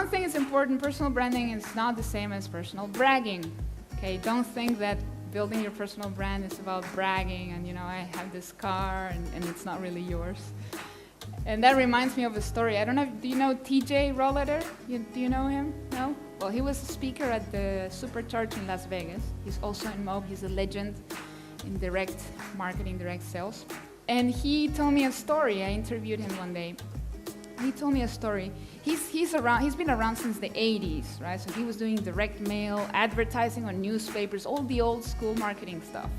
one thing is important, personal branding is not the same as personal bragging. Okay, don't think that building your personal brand is about bragging and, you know, I have this car and it's not really yours. And that reminds me of a story. I don't know, do you know TJ Rohleder? Do you know him? No? Well, he was a speaker at the Supercharge in Las Vegas. He's also in Moog. He's a legend in direct marketing, direct sales. And he told me a story. I interviewed him one day. He told me a story. He's been around since the 80s, right? So he was doing direct mail, advertising on newspapers, all the old school marketing stuff.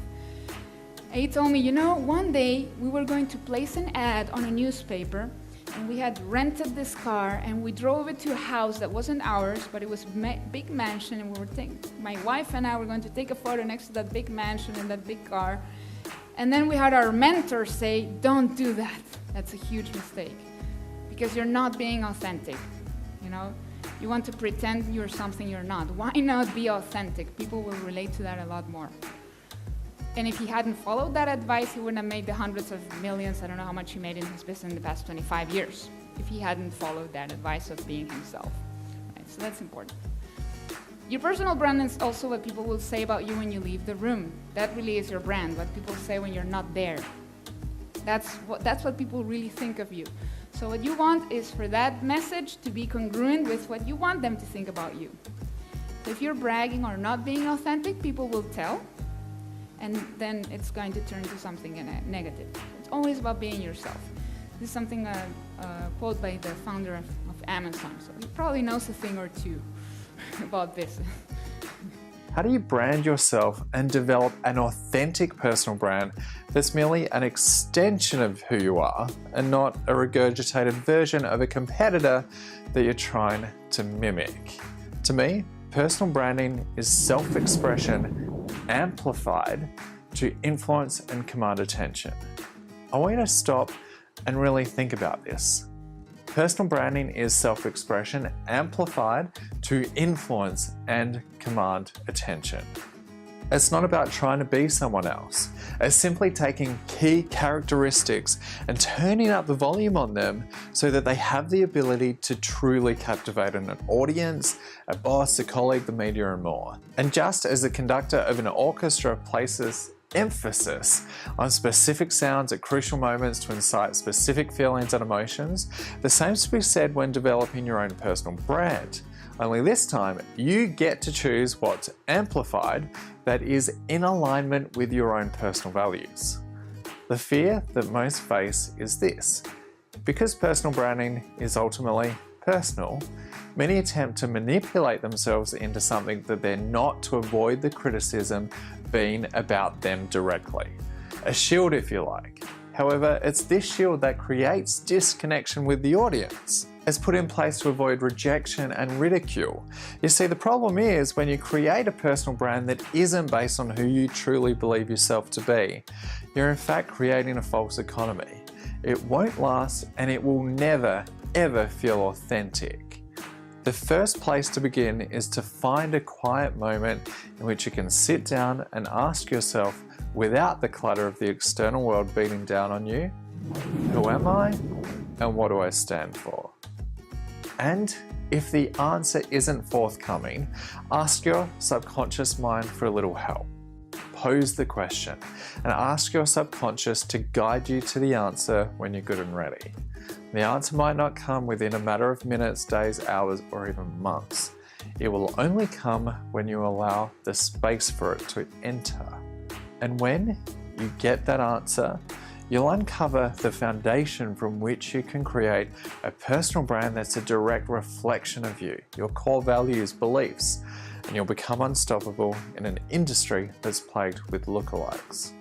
And he told me, you know, one day we were going to place an ad on a newspaper, and we had rented this car, and we drove it to a house that wasn't ours, but it was a big mansion, and my wife and I were going to take a photo next to that big mansion and that big car. And then we had our mentor say, don't do that. That's a huge mistake. Because you're not being authentic, you know? You want to pretend you're something you're not. Why not be authentic? People will relate to that a lot more. And if he hadn't followed that advice, he wouldn't have made the hundreds of millions. I don't know how much he made in his business in the past 25 years, if he hadn't followed that advice of being himself. Right? So that's important. Your personal brand is also what people will say about you when you leave the room. That really is your brand, what people say when you're not there. That's what people really think of you. So what you want is for that message to be congruent with what you want them to think about you. So if you're bragging or not being authentic, people will tell, and then it's going to turn to something negative. It's always about being yourself. This is something, a quote by the founder of Amazon, so he probably knows a thing or two about this. How do you brand yourself and develop an authentic personal brand that's merely an extension of who you are and not a regurgitated version of a competitor that you're trying to mimic? To me, personal branding is self-expression amplified to influence and command attention. I want you to stop and really think about this. Personal branding is self-expression amplified to influence and command attention. It's not about trying to be someone else. It's simply taking key characteristics and turning up the volume on them so that they have the ability to truly captivate an audience, a boss, a colleague, the media, and more. And just as the conductor of an orchestra places emphasis on specific sounds at crucial moments to incite specific feelings and emotions, the same is to be said when developing your own personal brand. Only this time, you get to choose what's amplified that is in alignment with your own personal values. The fear that most face is this. Because personal branding is ultimately personal, many attempt to manipulate themselves into something that they're not to avoid the criticism being about them directly. A shield, if you like. However, it's this shield that creates disconnection with the audience. It's put in place to avoid rejection and ridicule. You see, the problem is when you create a personal brand that isn't based on who you truly believe yourself to be, you're in fact creating a false economy. It won't last and it will never, ever feel authentic. The first place to begin is to find a quiet moment in which you can sit down and ask yourself, without the clutter of the external world beating down on you, who am I and what do I stand for? And if the answer isn't forthcoming, ask your subconscious mind for a little help. Pose the question and ask your subconscious to guide you to the answer when you're good and ready. The answer might not come within a matter of minutes, days, hours, or even months. It will only come when you allow the space for it to enter. And when you get that answer, you'll uncover the foundation from which you can create a personal brand that's a direct reflection of you, your core values, beliefs, and you'll become unstoppable in an industry that's plagued with lookalikes.